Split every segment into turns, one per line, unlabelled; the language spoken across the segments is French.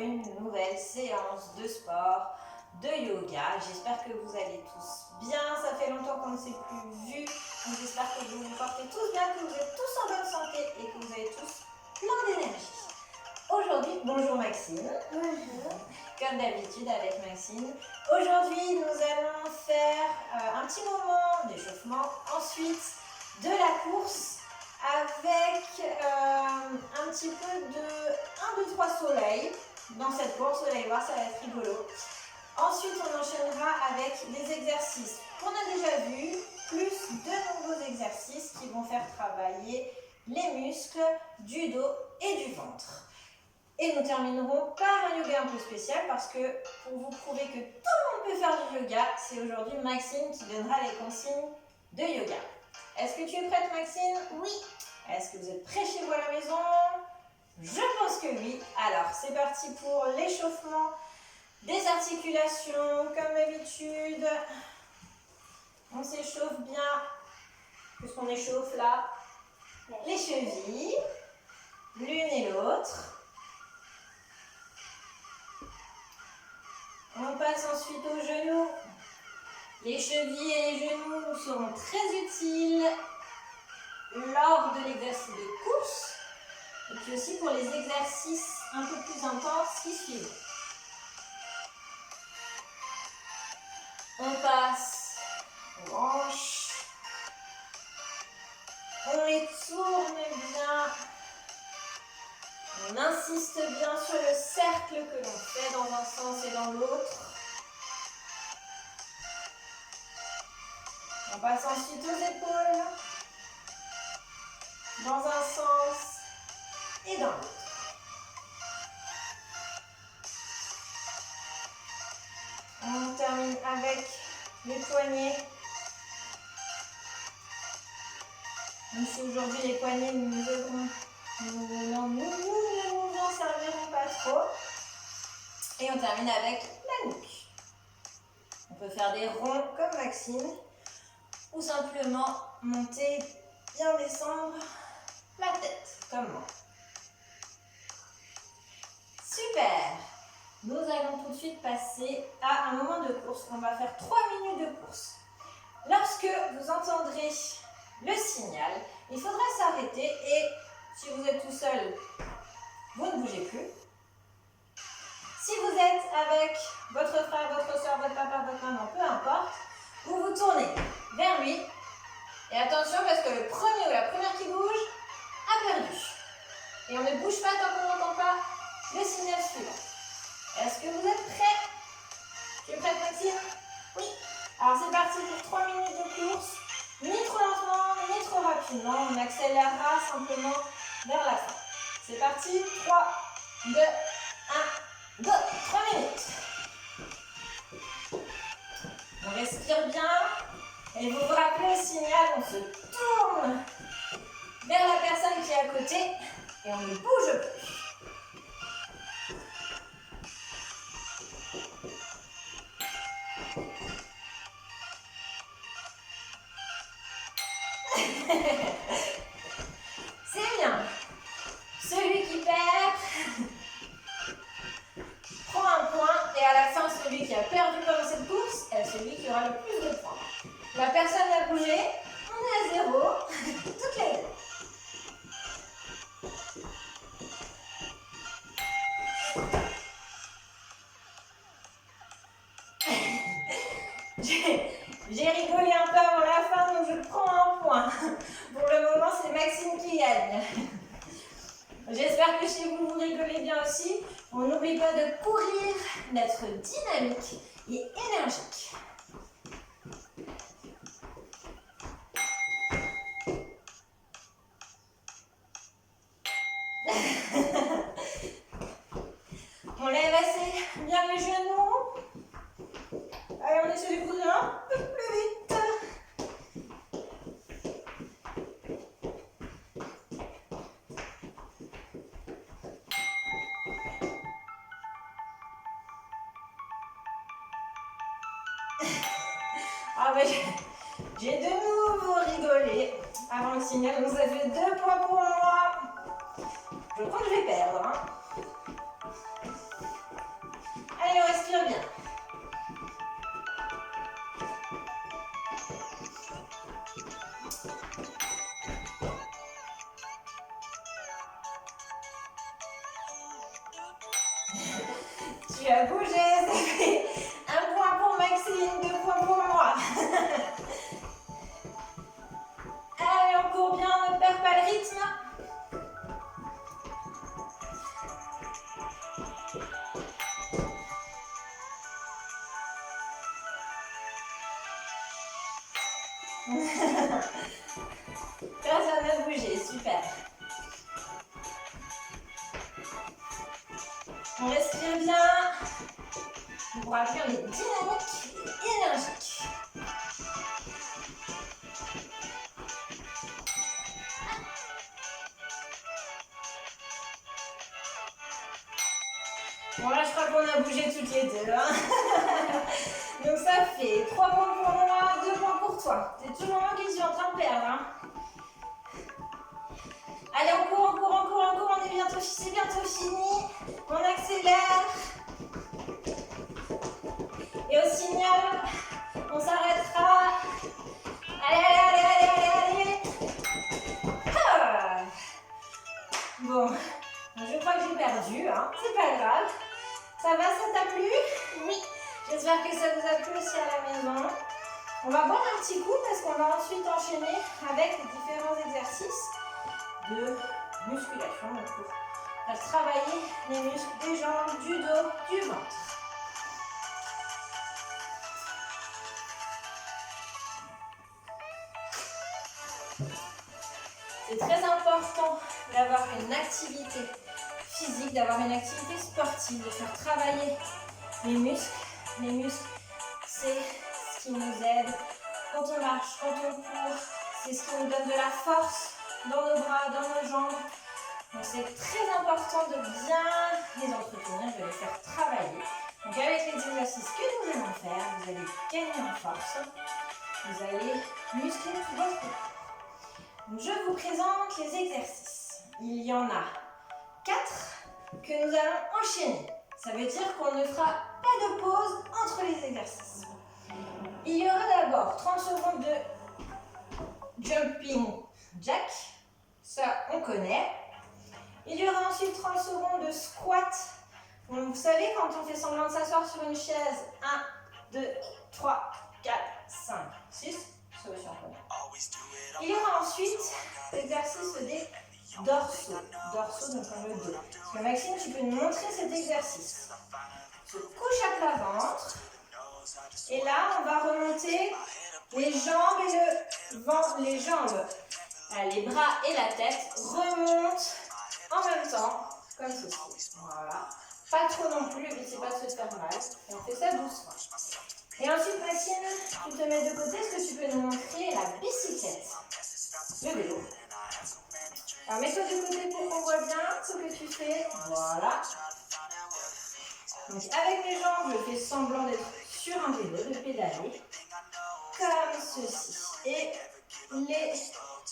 une nouvelle séance de sport, de yoga. J'espère que vous allez tous bien. Ça fait longtemps qu'on ne s'est plus vus. Donc j'espère que vous vous portez tous bien, que vous êtes tous en bonne santé et que vous avez tous plein d'énergie. Aujourd'hui, bonjour Maxine.
Bonjour.
Comme d'habitude avec Maxine. Aujourd'hui, nous allons faire un petit moment d'échauffement. Ensuite, de la course avec un petit peu de 1, 2, 3 soleils dans cette course. Vous allez voir, ça va être rigolo. Ensuite, on enchaînera avec des exercices qu'on a déjà vus, plus de nouveaux exercices qui vont faire travailler les muscles du dos et du ventre. Et nous terminerons par un yoga un peu spécial parce que pour vous prouver que tout le monde peut faire du yoga, c'est aujourd'hui Maxine qui donnera les consignes de yoga. Est-ce que tu es prête Maxine?
Oui.
Est-ce que vous êtes prêts chez vous à la maison? Je pense que oui. Alors c'est parti pour l'échauffement des articulations comme d'habitude. On s'échauffe bien, puisqu'on échauffe là les chevilles, l'une et l'autre. On passe ensuite aux genoux. Les chevilles et les genoux nous seront très utiles lors de l'exercice de course et puis aussi pour les exercices un peu plus intenses qui suivent. On passe aux hanches. On les tourne bien. On insiste bien sur le cercle que l'on fait dans un sens et dans l'autre. On passe ensuite aux épaules, dans un sens et dans l'autre. On termine avec les poignets. Même si aujourd'hui les poignets nous ne nous en serviront pas trop. Et on termine avec la nuque. On peut faire des ronds comme Maxine ou simplement monter, bien descendre la tête comme moi. Super! Nous allons tout de suite passer à un moment de course. On va faire 3 minutes de course. Lorsque vous entendrez le signal, il faudra s'arrêter et si vous êtes tout seul, vous ne bougez plus. Si vous êtes avec votre frère, votre soeur, votre papa, votre maman, peu importe, vous vous tournez vers lui. Et attention parce que le premier ou la première qui bouge a perdu. Et on ne bouge pas tant qu'on n'entend pas le signal suivant. Est-ce que vous êtes prêts? Tu es prête Maxime? Oui. Alors c'est parti pour 3 minutes de course. Ni trop lentement, ni trop rapidement. On accélérera simplement vers la fin. C'est parti. 3, 2, 1, go. 3 minutes. On respire bien. Et vous vous rappelez le signal, on se tourne vers la personne qui est à côté et on ne bouge plus. C'est bien. Celui qui perd prend un point et à la fin, celui qui a perdu pendant cette course est celui qui aura le plus de points. La personne a bougé, on est à 0, toutes les deux. J'ai rigolé un peu avant la fin, donc je prends un point. Pour le moment, c'est Maxime qui gagne. J'espère que chez vous, vous rigolez bien aussi. On n'oublie pas de courir, d'être dynamique et énergique. On lève assez bien les genoux. Allez, on essaie de courir un peu plus vite. Ah ben, j'ai de nouveau rigolé avant le signal, donc ça fait 2 points pour moi. Je crois que je vais perdre. Hein. Allez, on respire bien. Tu as bougé, ça fait 1 point pour Maxime, 2 points pour moi. Allez, on court bien, on ne perd pas le rythme. Personne n'a bougé, super. On respire bien. On pourra faire les dynamiques et énergiques. Bon là je crois qu'on a bougé toutes les deux. Hein. Donc ça fait 3 points pour moi, 2 points pour toi. C'est toujours moi qui suis en train de perdre. Hein. Allez, on court, on est bientôt, c'est bientôt fini. On accélère. Et au signal, on s'arrêtera. Allez. Ah. Bon, je crois que j'ai perdu, hein. C'est pas grave. Ça va, ça t'a plu? Oui. J'espère que ça vous a plu aussi à la maison. On va boire un petit coup parce qu'on va ensuite enchaîner avec les différents exercices de musculation pour faire travailler les muscles des jambes, du dos, du ventre. C'est très important d'avoir une activité physique, d'avoir une activité sportive, de faire travailler les muscles. Les muscles, c'est ce qui nous aide quand on marche, quand on court. C'est ce qui nous donne de la force dans nos bras, dans nos jambes. Donc c'est très important de bien les entretenir, de les faire travailler. Donc avec les exercices que nous allons faire, vous allez gagner en force. Vous allez muscler tout votre corps. Donc je vous présente les exercices. Il y en a 4 que nous allons enchaîner. Ça veut dire qu'on ne fera pas de pause entre les exercices. Il y aura d'abord 30 secondes de jumping jack. Ça, on connaît. Il y aura ensuite 30 secondes de squat. Donc, vous savez, quand on fait semblant de s'asseoir sur une chaise, 1, 2, 3, 4, 5, 6. Ça aussi, on connaît. Il y aura ensuite l'exercice des dorsaux. Dorsaux, donc on le dos. Parce que Maxime, tu peux nous montrer cet exercice. Se couche à plat ventre. Et là, on va remonter les jambes et le ventre, les jambes, les bras et la tête remontent en même temps, comme ceci. Voilà. Pas trop non plus, n'essayez pas de se faire mal. Et on fait ça doucement. Et ensuite, Maxime, tu te mets de côté. Est-ce que tu peux nous montrer la bicyclette? Le vélo. Alors, mets-toi de côté pour qu'on voit bien ce que tu fais. Voilà. Donc, avec mes jambes, je fais semblant d'être sur un vélo, de pédaler. Comme ceci. Et les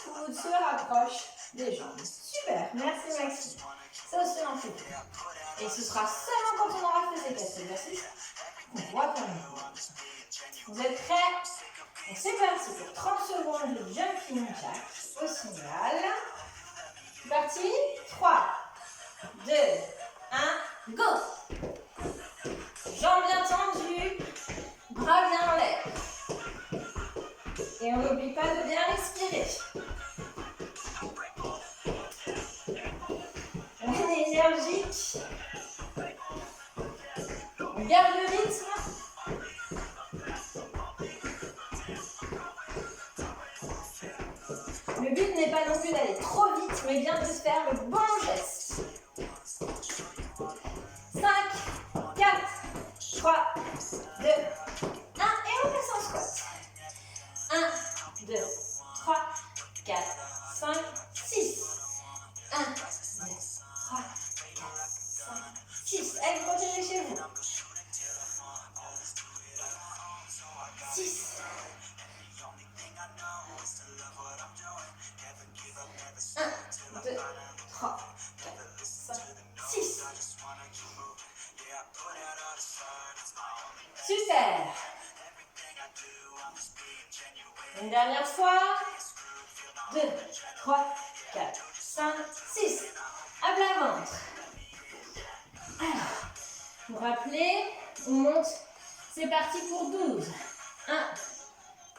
coudes se rapprochent des jambes. Super, merci Maxime. Ça aussi on fait. Et ce sera seulement quand on aura fait ces 4 exercices qu'on va faire une pause. Vous êtes prêts? Donc c'est parti pour 30 secondes de jumping jack au signal. C'est parti. 3, 2, 1, go! Jambes bien tendues, bras bien en l'air. Et on n'oublie pas de bien respirer. On est énergique. On garde le rythme. Le but n'est pas non plus d'aller trop vite, mais bien de faire le bon geste. 5, 4, 3, 2, 1 et on passe en squat. 1, 2, 3, 4, 5, 6. 1, 2, 3, 4, 5, 6. Allez, continuez chez vous. 6. 1, 2, 3, 4, 5, 6. dernière fois. 2, 3, 4, 5, 6. À plat ventre. Alors, vous rappelez, on monte. C'est parti pour 12. 1,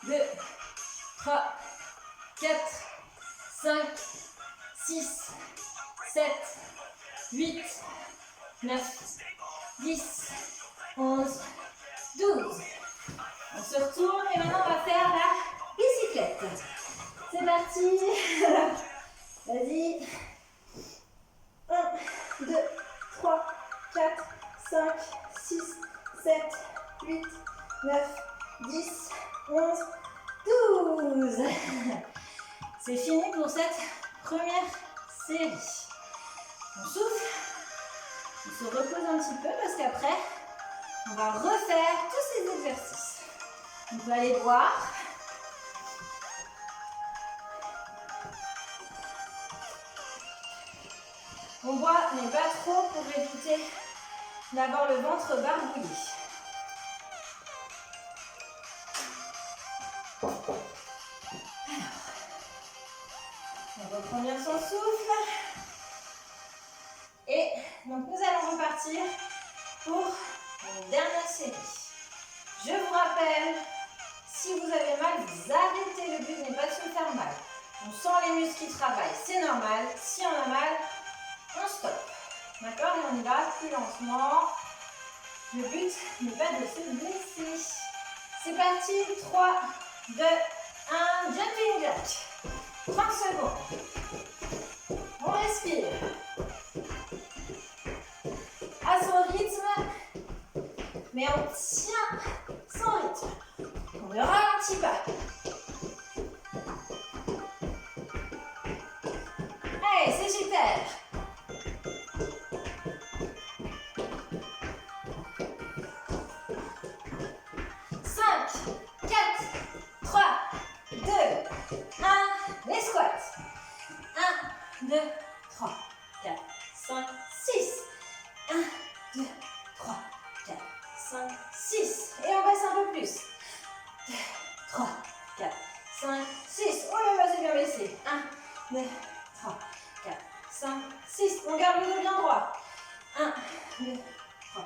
2, 3, 4, 5, 6, 7, 8, 9, 10, 11, 12. On se retourne et maintenant on va faire la bicyclette. C'est parti. Vas-y. 1, 2, 3, 4, 5, 6, 7, 8, 9, 10, 11, 12. C'est fini pour cette première série. On souffle. On se repose un petit peu parce qu'après, on va refaire tous ces exercices. On peut aller boire. On boit, mais pas trop pour éviter d'avoir le ventre barbouillé. On reprend bien son souffle. Et donc nous allons repartir pour une dernière série. Je vous rappelle, si vous avez mal, vous arrêtez. Le but n'est pas de se faire mal. On sent les muscles qui travaillent, c'est normal. Si on a mal, on stoppe. D'accord? Et on y va plus lentement. Le but n'est pas de se blesser. C'est parti. 3, 2, 1. Jumping jack. 30 secondes. On respire. À son rythme, mais on tient son rythme. On ne ralentit pas. Allez, c'est super. 5, 4, 3, 2, 1. Les squats. 1, 2, 3, 4, 5, 6. 1, 2, 3, 4, 5, 6. Et on baisse un peu plus. 2, 3, 4, 5, 6. Oh là là, c'est bien baissé. 1, 2, 3, 4, 5, 6. On garde le dos bien droit. 1, 2, 3,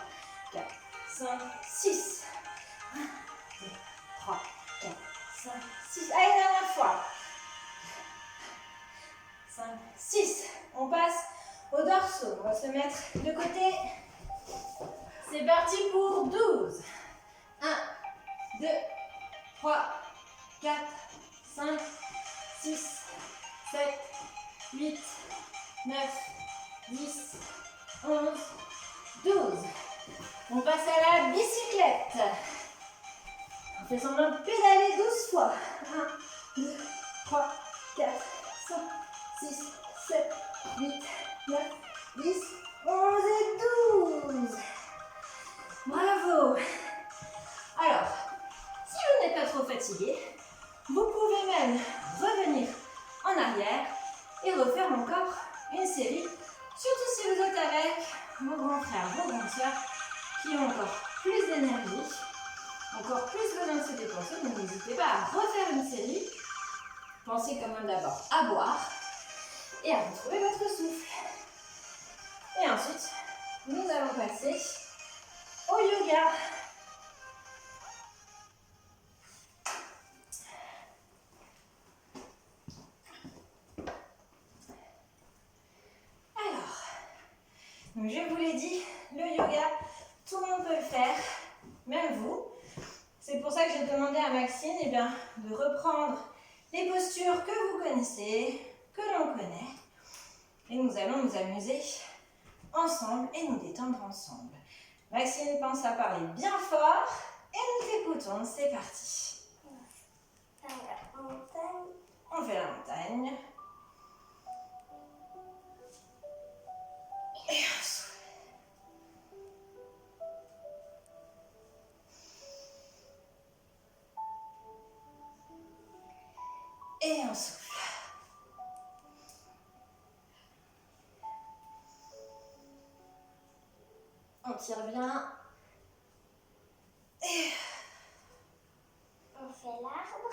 4, 5, 6. 1, 2, 3, 4, 5, 6. Allez, dernière fois. 5, 6. On passe au dorsaux. On va se mettre de côté. C'est parti pour 12. 1, 2, 3, 4, 5, 6, 7, 8, 9, 10, 11, 12. On passe à la bicyclette. On fait semblant de pédaler 12 fois. 1, 2, 3, 4, 5, 6, 7, 8, 9, 10, 11 et 12. Bravo. Alors, si vous n'êtes pas trop fatigué, vous pouvez même revenir en arrière et refaire encore une série, surtout si vous êtes avec vos grands frères, vos grandes sœurs qui ont encore plus d'énergie, encore plus besoin de se dépenser, donc n'hésitez pas à refaire une série. Pensez quand même d'abord à boire et à retrouver votre souffle. Et ensuite, nous allons passer au yoga. Alors, donc je vous l'ai dit, le yoga, tout le monde peut le faire, même vous. C'est pour ça que j'ai demandé à Maxine de reprendre les postures que vous connaissez, que l'on connaît. Et nous allons nous amuser ensemble et nous détendre ensemble. Maxine pense à parler bien fort et nous t'écoutons, c'est parti. On fait la montagne. Et on souffle. Et on souffle. On tire bien. Et
On fait l'arbre.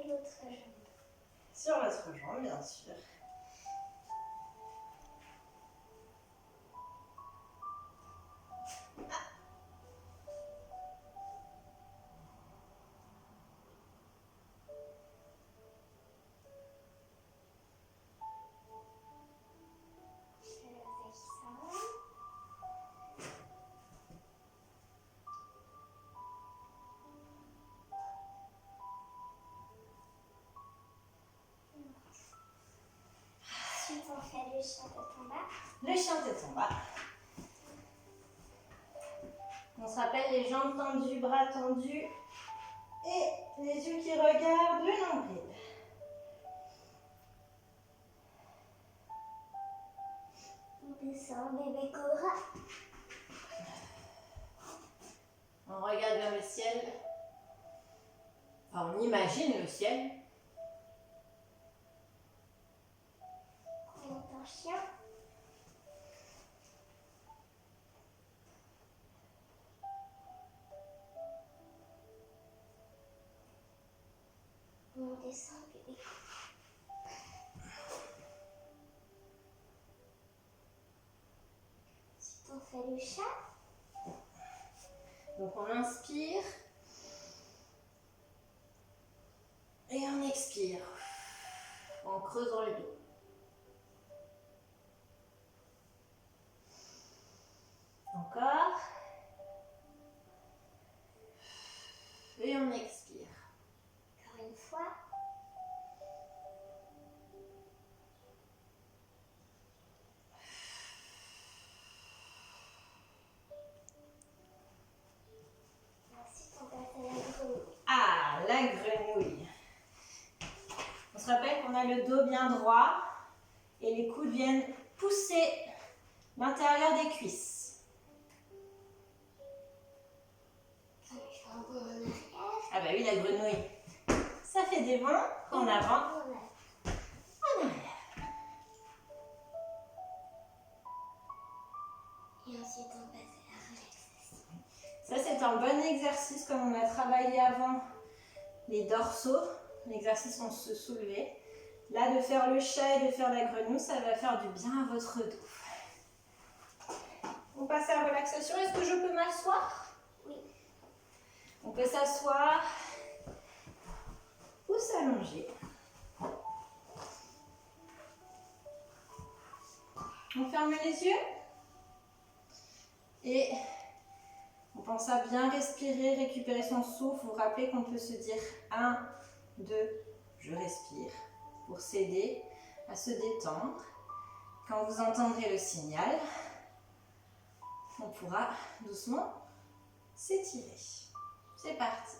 l'autre jambe.
Sur l'autre jambe, bien sûr.
Ensuite, on fait le chien tête en bas.
Le chien tête en bas. On se rappelle les jambes tendues, bras tendus et les yeux qui regardent le nombril.
On descend bébé cobra.
On regarde vers le ciel. Enfin, on imagine le ciel.
On monte en chien. On descend bébé cobra. Ensuite, on fait le chat.
Donc on inspire et on expire en creusant le dos. Encore. Et on expire.
Encore une fois. Ensuite, on passe à la grenouille.
Ah, la grenouille. On se rappelle qu'on a le dos bien droit et les coudes viennent pousser l'intérieur des cuisses.
On fait un bond en arrière.
Ah bah oui, la grenouille, ça fait des bonds en avant,
En arrière.
en arrière.
Et ensuite, on passe à la relaxation.
Ça, c'est un bon exercice comme on a travaillé avant les dorsaux. L'exercice, on se soulevait. Là, de faire le chat et de faire la grenouille, ça va faire du bien à votre dos. On passe à la relaxation. Est-ce que je peux m'asseoir?
Oui.
On peut s'asseoir ou s'allonger. On ferme les yeux et on pense à bien respirer, récupérer son souffle. Vous vous rappelez qu'on peut se dire 1, 2, je respire pour s'aider à se détendre. Quand vous entendrez le signal, on pourra doucement s'étirer. C'est parti.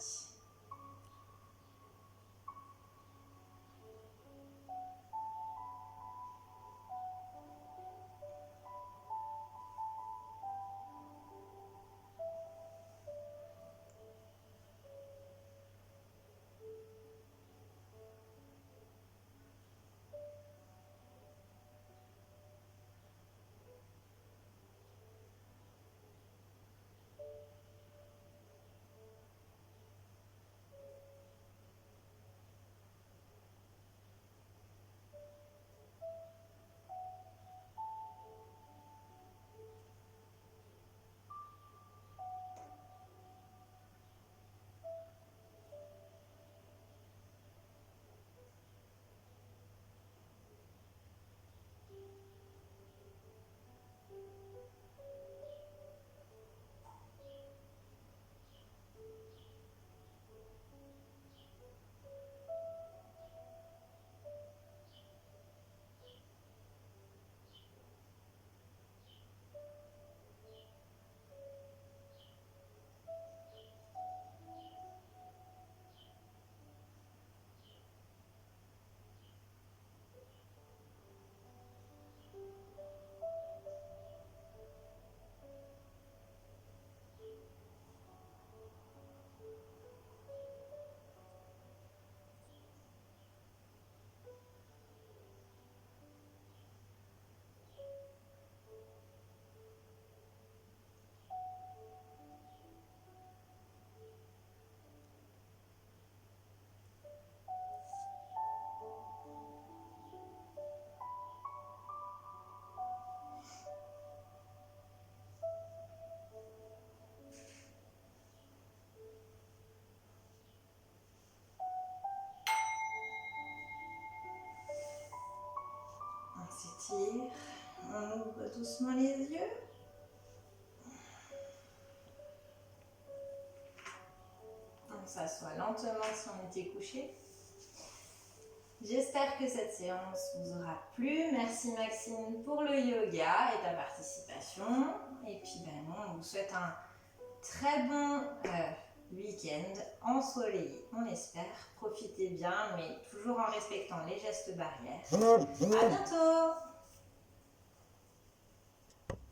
respire. On ouvre doucement les yeux. On s'assoit lentement si on était couché. J'espère que cette séance vous aura plu. Merci Maxime pour le yoga et ta participation. Et puis on vous souhaite un très bon week-end ensoleillé, on espère. Profitez bien, mais toujours en respectant les gestes barrières. À bientôt!